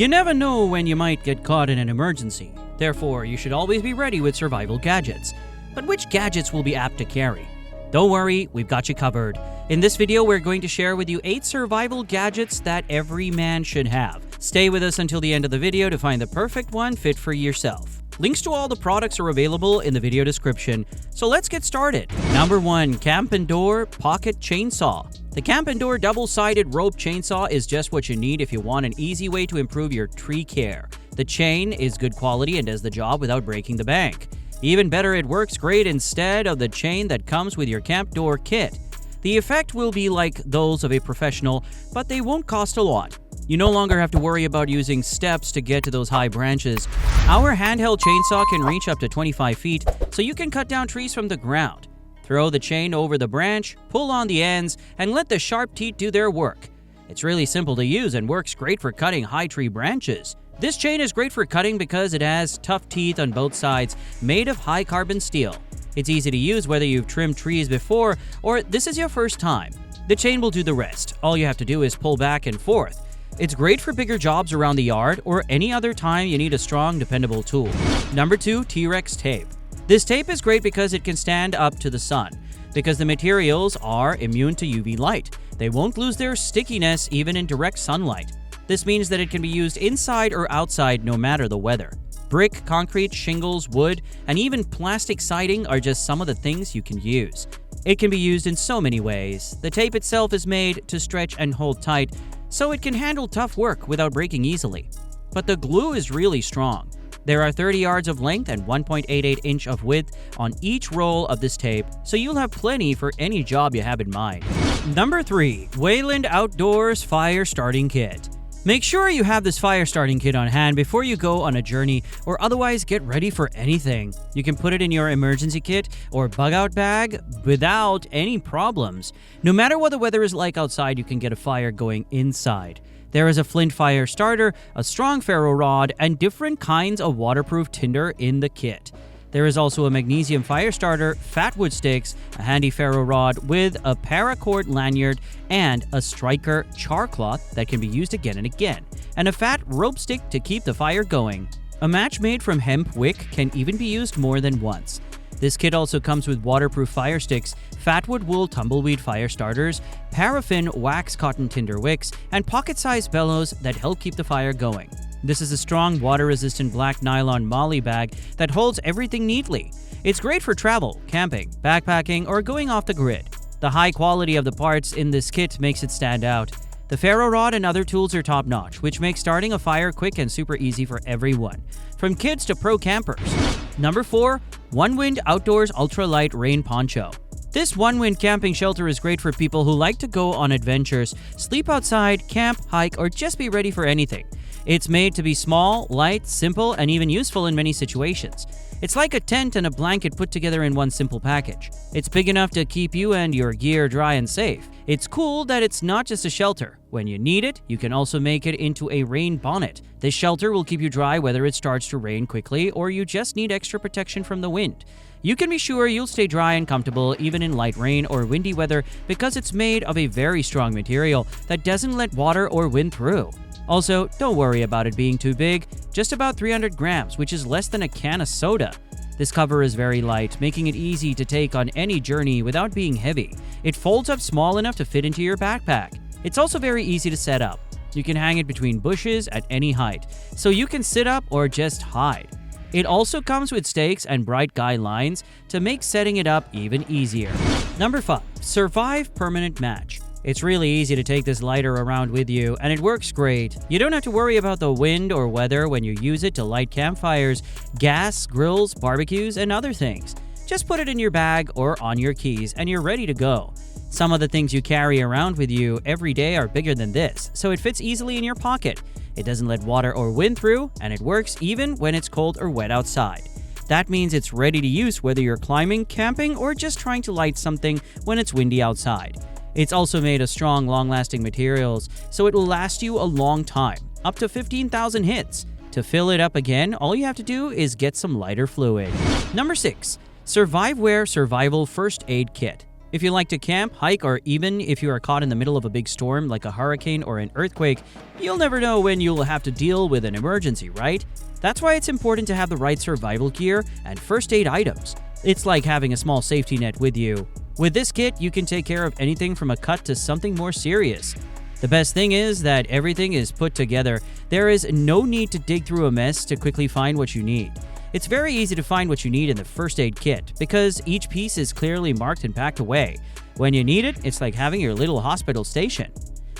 You never know when you might get caught in an emergency. Therefore, you should always be ready with survival gadgets. But which gadgets will be apt to carry? Don't worry, we've got you covered. In this video, we're going to share with you 8 survival gadgets that every man should have. Stay with us until the end of the video to find the perfect one fit for yourself. Links to all the products are available in the video description, so let's get started. Number 1. Campndoor Pocket Chainsaw. The Campndoor double-sided rope chainsaw is just what you need if you want an easy way to improve your tree care. The chain is good quality and does the job without breaking the bank. Even better, it works great instead of the chain that comes with your Campndoor kit. The effect will be like those of a professional, but they won't cost a lot. You no longer have to worry about using steps to get to those high branches. Our handheld chainsaw can reach up to 25 feet, so you can cut down trees from the ground. Throw the chain over the branch, pull on the ends, and let the sharp teeth do their work. It's really simple to use and works great for cutting high tree branches. This chain is great for cutting because it has tough teeth on both sides, made of high carbon steel. It's easy to use whether you've trimmed trees before or this is your first time. The chain will do the rest. All you have to do is pull back and forth. It's great for bigger jobs around the yard or any other time you need a strong, dependable tool. Number 2. T-Rex tape. This tape is great because it can stand up to the sun. Because the materials are immune to UV light, they won't lose their stickiness even in direct sunlight. This means that it can be used inside or outside no matter the weather. Brick, concrete, shingles, wood, and even plastic siding are just some of the things you can use. It can be used in so many ways. The tape itself is made to stretch and hold tight, so it can handle tough work without breaking easily. But the glue is really strong. There are 30 yards of length and 1.88 inch of width on each roll of this tape, so you'll have plenty for any job you have in mind. Number 3. Weyland Outdoors Fire Starting Kit. Make sure you have this fire starting kit on hand before you go on a journey or otherwise get ready for anything. You can put it in your emergency kit or bug out bag without any problems. No matter what the weather is like outside, you can get a fire going inside. There is a flint fire starter, a strong ferro rod, and different kinds of waterproof tinder in the kit. There is also a magnesium fire starter, fat wood sticks, a handy ferro rod with a paracord lanyard, and a striker char cloth that can be used again and again, and a fat rope stick to keep the fire going. A match made from hemp wick can even be used more than once. This kit also comes with waterproof fire sticks, fatwood wool tumbleweed fire starters, paraffin wax cotton tinder wicks, and pocket-sized bellows that help keep the fire going. This is a strong, water-resistant black nylon molly bag that holds everything neatly. It's great for travel, camping, backpacking, or going off the grid. The high quality of the parts in this kit makes it stand out. The ferro rod and other tools are top-notch, which makes starting a fire quick and super easy for everyone, from kids to pro campers. Number 4. Onewind Outdoors Ultralight Rain Poncho. This Onewind camping shelter is great for people who like to go on adventures, sleep outside, camp, hike, or just be ready for anything. It's made to be small, light, simple, and even useful in many situations. It's like a tent and a blanket put together in one simple package. It's big enough to keep you and your gear dry and safe. It's cool that it's not just a shelter. When you need it, you can also make it into a rain bonnet. This shelter will keep you dry whether it starts to rain quickly or you just need extra protection from the wind. You can be sure you'll stay dry and comfortable even in light rain or windy weather because it's made of a very strong material that doesn't let water or wind through. Also, don't worry about it being too big, just about 300 grams, which is less than a can of soda. This cover is very light, making it easy to take on any journey without being heavy. It folds up small enough to fit into your backpack. It's also very easy to set up. You can hang it between bushes at any height, so you can sit up or just hide. It also comes with stakes and bright guidelines to make setting it up even easier. Number 5. Survive Permanent Match. It's really easy to take this lighter around with you, and it works great. You don't have to worry about the wind or weather when you use it to light campfires, gas, grills, barbecues, and other things. Just put it in your bag or on your keys, and you're ready to go. Some of the things you carry around with you every day are bigger than this, so it fits easily in your pocket. It doesn't let water or wind through, and it works even when it's cold or wet outside. That means it's ready to use whether you're climbing, camping, or just trying to light something when it's windy outside. It's also made of strong, long-lasting materials, so it will last you a long time, up to 15,000 hits. To fill it up again, all you have to do is get some lighter fluid. Number 6. Surviveware Survival First Aid Kit. If you like to camp, hike, or even if you are caught in the middle of a big storm like a hurricane or an earthquake, you'll never know when you'll have to deal with an emergency, right? That's why it's important to have the right survival gear and first aid items. It's like having a small safety net with you. With this kit, you can take care of anything from a cut to something more serious. The best thing is that everything is put together. There is no need to dig through a mess to quickly find what you need. It's very easy to find what you need in the first aid kit because each piece is clearly marked and packed away. When you need it, it's like having your little hospital station.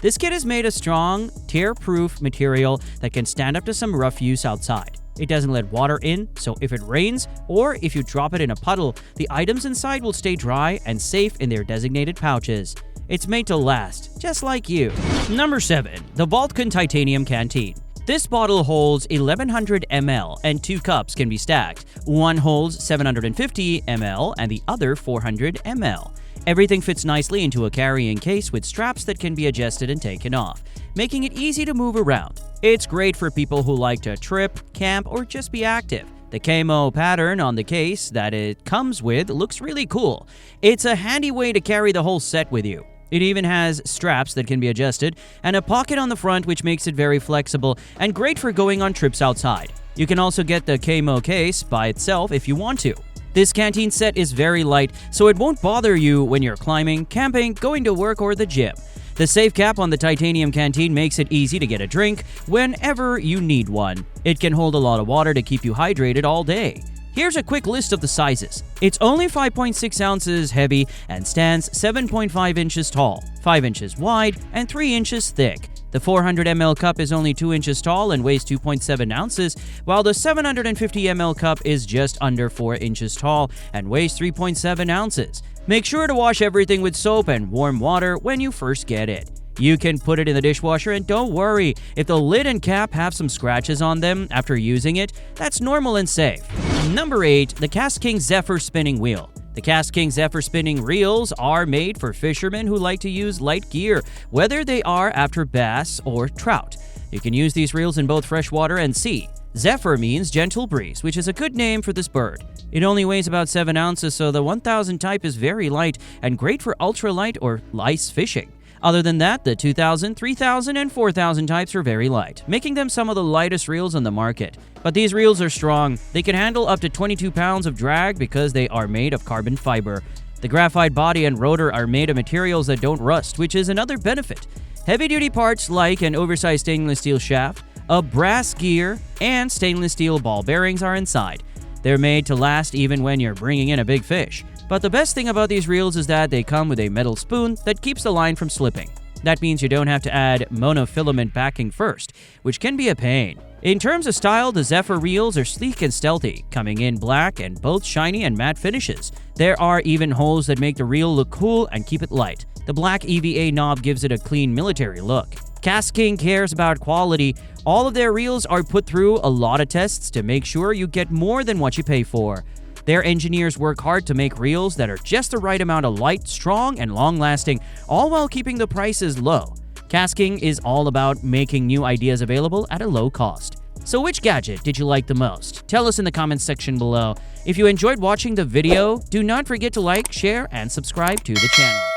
This kit is made of strong, tear-proof material that can stand up to some rough use outside. It doesn't let water in, so if it rains or if you drop it in a puddle, the items inside will stay dry and safe in their designated pouches. It's made to last, just like you. Number 7. The Valtcan Titanium Canteen. This bottle holds 1100 ml and 2 cups can be stacked. One holds 750 ml and the other 400 ml. Everything fits nicely into a carrying case with straps that can be adjusted and taken off, making it easy to move around. It's great for people who like to trip, camp, or just be active. The camo pattern on the case that it comes with looks really cool. It's a handy way to carry the whole set with you. It even has straps that can be adjusted and a pocket on the front which makes it very flexible and great for going on trips outside. You can also get the camo case by itself if you want to. This canteen set is very light, so it won't bother you when you're climbing, camping, going to work, or the gym. The safe cap on the titanium canteen makes it easy to get a drink whenever you need one. It can hold a lot of water to keep you hydrated all day. Here's a quick list of the sizes. It's only 5.6 ounces heavy and stands 7.5 inches tall, 5 inches wide, and 3 inches thick. The 400 ml cup is only 2 inches tall and weighs 2.7 ounces, while the 750 ml cup is just under 4 inches tall and weighs 3.7 ounces. Make sure to wash everything with soap and warm water when you first get it. You can put it in the dishwasher and don't worry, if the lid and cap have some scratches on them after using it, that's normal and safe. Number 8. The KastKing Zephyr Spinning Wheel. The KastKing Zephyr spinning reels are made for fishermen who like to use light gear, whether they are after bass or trout. You can use these reels in both freshwater and sea. Zephyr means gentle breeze, which is a good name for this bird. It only weighs about 7 ounces, so the 1000 type is very light and great for ultralight or ice fishing. Other than that, the 2000, 3000, and 4000 types are very light, making them some of the lightest reels on the market. But these reels are strong. They can handle up to 22 pounds of drag because they are made of carbon fiber. The graphite body and rotor are made of materials that don't rust, which is another benefit. Heavy-duty parts like an oversized stainless steel shaft, a brass gear, and stainless steel ball bearings are inside. They're made to last even when you're bringing in a big fish. But the best thing about these reels is that they come with a metal spoon that keeps the line from slipping. That means you don't have to add monofilament backing first, which can be a pain. In terms of style, the Zephyr reels are sleek and stealthy, coming in black and both shiny and matte finishes. There are even holes that make the reel look cool and keep it light. The black EVA knob gives it a clean military look. KastKing cares about quality. All of their reels are put through a lot of tests to make sure you get more than what you pay for. Their engineers work hard to make reels that are just the right amount of light, strong, and long-lasting, all while keeping the prices low. KastKing is all about making new ideas available at a low cost. So which gadget did you like the most? Tell us in the comments section below. If you enjoyed watching the video, do not forget to like, share, and subscribe to the channel.